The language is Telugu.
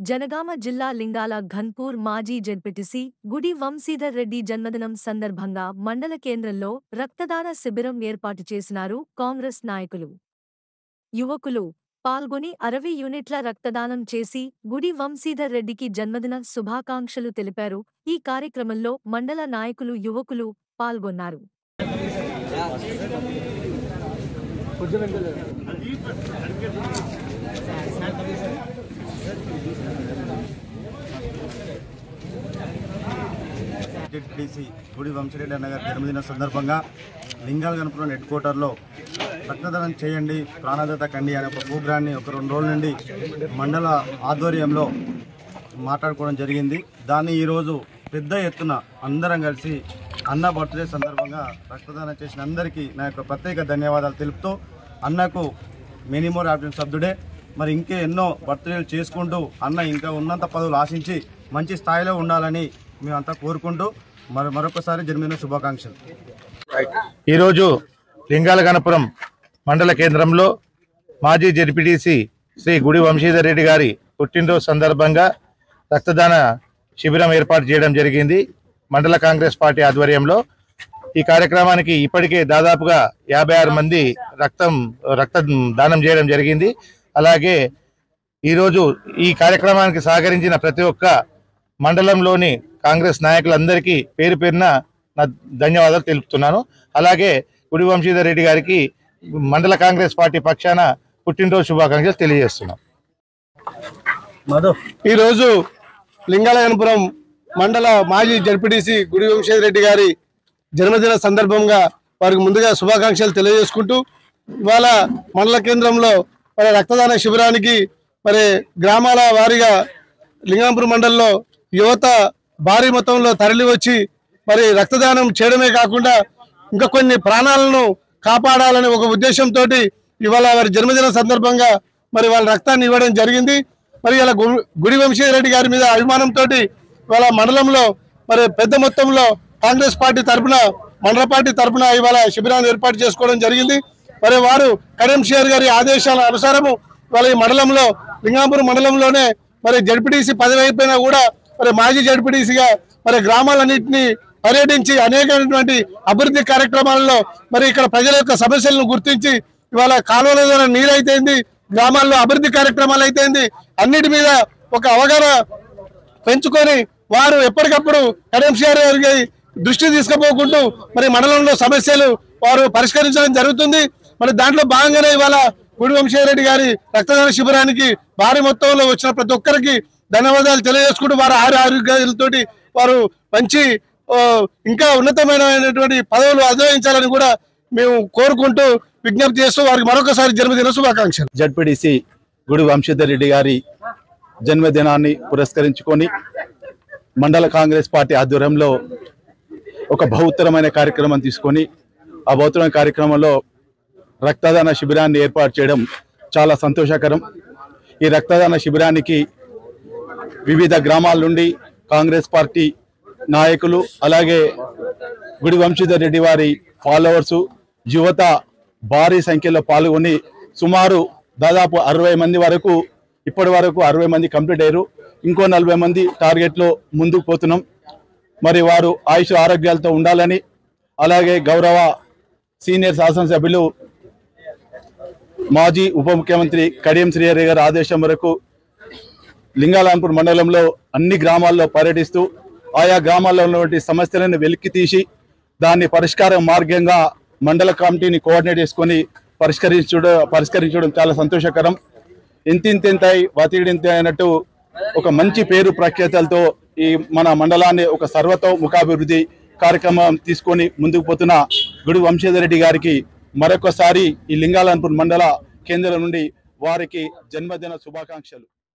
జనగామ జిల్లా లింగాల ఘన్పూర్ మాజీ జెడ్పీటీసీ గుడి వంశీధర్ రెడ్డి జన్మదినం సందర్భంగా మండల కేంద్రంలో రక్తదాన శిబిరం ఏర్పాటు చేసినారు కాంగ్రెస్ నాయకులు. యువకులు పాల్గొని 60 యూనిట్ల రక్తదానం చేసి గుడి వంశీధర్ రెడ్డికి జన్మదిన శుభాకాంక్షలు తెలిపారు. ఈ కార్యక్రమంలో మండల నాయకులు యువకులు పాల్గొన్నారు. జెడ్పీటీసీ గుడి వంశీరెడ్డి అన్న గారి జన్మదిన సందర్భంగా లింగాల గణపురం హెడ్ క్వార్టర్లో రక్తదానం చేయండి ప్రాణదాత కండి అనే ఒక ప్రోగ్రాన్ని ఒక 2 రోజుల నుండి మండల ఆధ్వర్యంలో మాట్లాడుకోవడం జరిగింది. దాన్ని ఈరోజు పెద్ద ఎత్తున అందరం కలిసి అన్న బర్త్డే సందర్భంగా రక్తదానం చేసిన అందరికీ నా యొక్క ప్రత్యేక ధన్యవాదాలు తెలుపుతూ అన్నకు many more happiness of the day. మరి ఇంకే ఎన్నో బర్త్డేలు చేసుకుంటూ అన్న ఇంకా ఉన్నంత పదవులు ఆశించి మంచి స్థాయిలో ఉండాలని మేమంతా కోరుకుంటూ మరొకసారి జన్మదిన శుభాకాంక్షలు. ఈరోజు లింగాల గణపురం మండల కేంద్రంలో మాజీ జెడ్పీటీసీ శ్రీ గుడి వంశీధర్ రెడ్డి గారి పుట్టినరోజు సందర్భంగా రక్తదాన శిబిరం ఏర్పాటు చేయడం జరిగింది మండల కాంగ్రెస్ పార్టీ ఆధ్వర్యంలో. ఈ కార్యక్రమానికి ఇప్పటికే దాదాపుగా 56 మంది రక్తదానం చేయడం జరిగింది. అలాగే ఈరోజు ఈ కార్యక్రమానికి సహకరించిన ప్రతి ఒక్క మండలంలోని కాంగ్రెస్ నాయకులందరికీ పేరు పేరున నా ధన్యవాదాలు తెలుపుతున్నాను. అలాగే గుడి వంశీధర్ రెడ్డి గారికి మండల కాంగ్రెస్ పార్టీ పక్షాన పుట్టినరోజు శుభాకాంక్షలు తెలియజేస్తున్నాం. ఈరోజు లింగాలగనపురం మండల మాజీ జడ్పీటీసీ గుడి వంశీధర్ రెడ్డి గారి జన్మదిన సందర్భంగా వారికి ముందుగా శుభాకాంక్షలు తెలియజేసుకుంటూ ఇవాళ మండల కేంద్రంలో మరి రక్తదాన శిబిరానికి మరి గ్రామాల వారీగా లింగాపురం మండలంలో యువత భారీ మొత్తంలో తరలి వచ్చి మరి రక్తదానం చేయడమే కాకుండా ఇంకా కొన్ని ప్రాణాలను కాపాడాలనే ఒక ఉద్దేశంతో ఇవాళ వారి జన్మదిన సందర్భంగా మరి వాళ్ళ రక్తాన్ని ఇవ్వడం జరిగింది. మరి ఇలా గుడి వంశీధర్ రెడ్డి గారి మీద అభిమానంతో ఇవాళ మండలంలో మరి పెద్ద మొత్తంలో కాంగ్రెస్ పార్టీ తరఫున మండల పార్టీ తరఫున ఇవాళ శిబిరాన్ని ఏర్పాటు చేసుకోవడం జరిగింది. మరి వారు కడియం శ్రీహరి గారి ఆదేశాల అనుసారము ఇవాళ ఈ మండలంలో లింగాపురం మండలంలోనే మరి జడ్పీటీసీ పదవి అయిపోయినా కూడా మరి మాజీ జడ్పీటీసీగా మరి గ్రామాలన్నింటినీ పర్యటించి అనేకమైనటువంటి అభివృద్ధి కార్యక్రమాలలో మరి ఇక్కడ ప్రజల యొక్క సమస్యలను గుర్తించి ఇవాళ కాలువల ద్వారా నీరు అయితేంది, గ్రామాల్లో అభివృద్ధి కార్యక్రమాలు అయితేంది, అన్నిటి మీద ఒక అవగాహన పెంచుకొని వారు ఎప్పటికప్పుడు కడియం శ్రీహరి గారికి దృష్టి తీసుకుపోకుంటూ మరి మండలంలో సమస్యలు వారు పరిష్కరించడం జరుగుతుంది. మరి దాంట్లో భాగంగానే ఇవాళ గుడి వంశీధర్ రెడ్డి గారి రక్తదాన శిబిరానికి భారీ మొత్తంలో వచ్చిన ప్రతి ఒక్కరికి ధన్యవాదాలు తెలియజేసుకుంటూ వారు ఆరోగ్యాలతోటి వారు మంచి ఇంకా ఉన్నతమైనటువంటి పదవులు అధిరోహించాలని కూడా మేము కోరుకుంటూ విజ్ఞప్తి చేస్తూ వారికి మరొకసారి జన్మదిన శుభాకాంక్షలు. జడ్పీటీసీ గుడి వంశీధర్ రెడ్డి గారి జన్మదినాన్ని పురస్కరించుకొని మండల కాంగ్రెస్ పార్టీ ఆధ్వర్యంలో ఒక బహుత్తరమైన కార్యక్రమం తీసుకొని ఆ బహుత్తరమైన కార్యక్రమంలో రక్తదాన శిబిరాన్ని ఏర్పాటు చేయడం చాలా సంతోషకరం. ఈ రక్తదాన శిబిరానికి వివిధ గ్రామాల నుండి కాంగ్రెస్ పార్టీ నాయకులు అలాగే గుడి వంశీధర్ రెడ్డి వారి ఫాలోవర్సు యువత భారీ సంఖ్యలో పాల్గొని సుమారు దాదాపు 60 మంది వరకు ఇప్పటి వరకు 60 మంది కంప్లీట్ అయ్యారు. ఇంకో 40 మంది టార్గెట్లో ముందుకు పోతున్నాం. మరి వారు ఆయుష్ ఆరోగ్యాలతో ఉండాలని అలాగే గౌరవ సీనియర్ శాసనసభ్యులు మాజీ ఉప ముఖ్యమంత్రి కడియం శ్రీహరి గారి ఆదేశం వరకు లింగాలగనపురం మండలంలో అన్ని గ్రామాల్లో పర్యటిస్తూ ఆయా గ్రామాల్లో ఉన్నటువంటి సమస్యలను వెలికి తీసి దాన్ని పరిష్కార మార్గంగా మండల కమిటీని కోఆర్డినేట్ చేసుకొని పరిష్కరించడం చాలా సంతోషకరం. ఇంతింతై వతిడింత అయినట్టు ఒక మంచి పేరు ప్రఖ్యాతలతో ఈ మన మండలాన్ని ఒక సర్వతోముఖాభివృద్ధి కార్యక్రమం తీసుకొని ముందుకు పోతున్న గుడి వంశీధర్ రెడ్డి గారికి మరొకసారి ఈ లింగాలగనపురం మండల కేంద్రం నుండి వారికి జన్మదిన శుభాకాంక్షలు.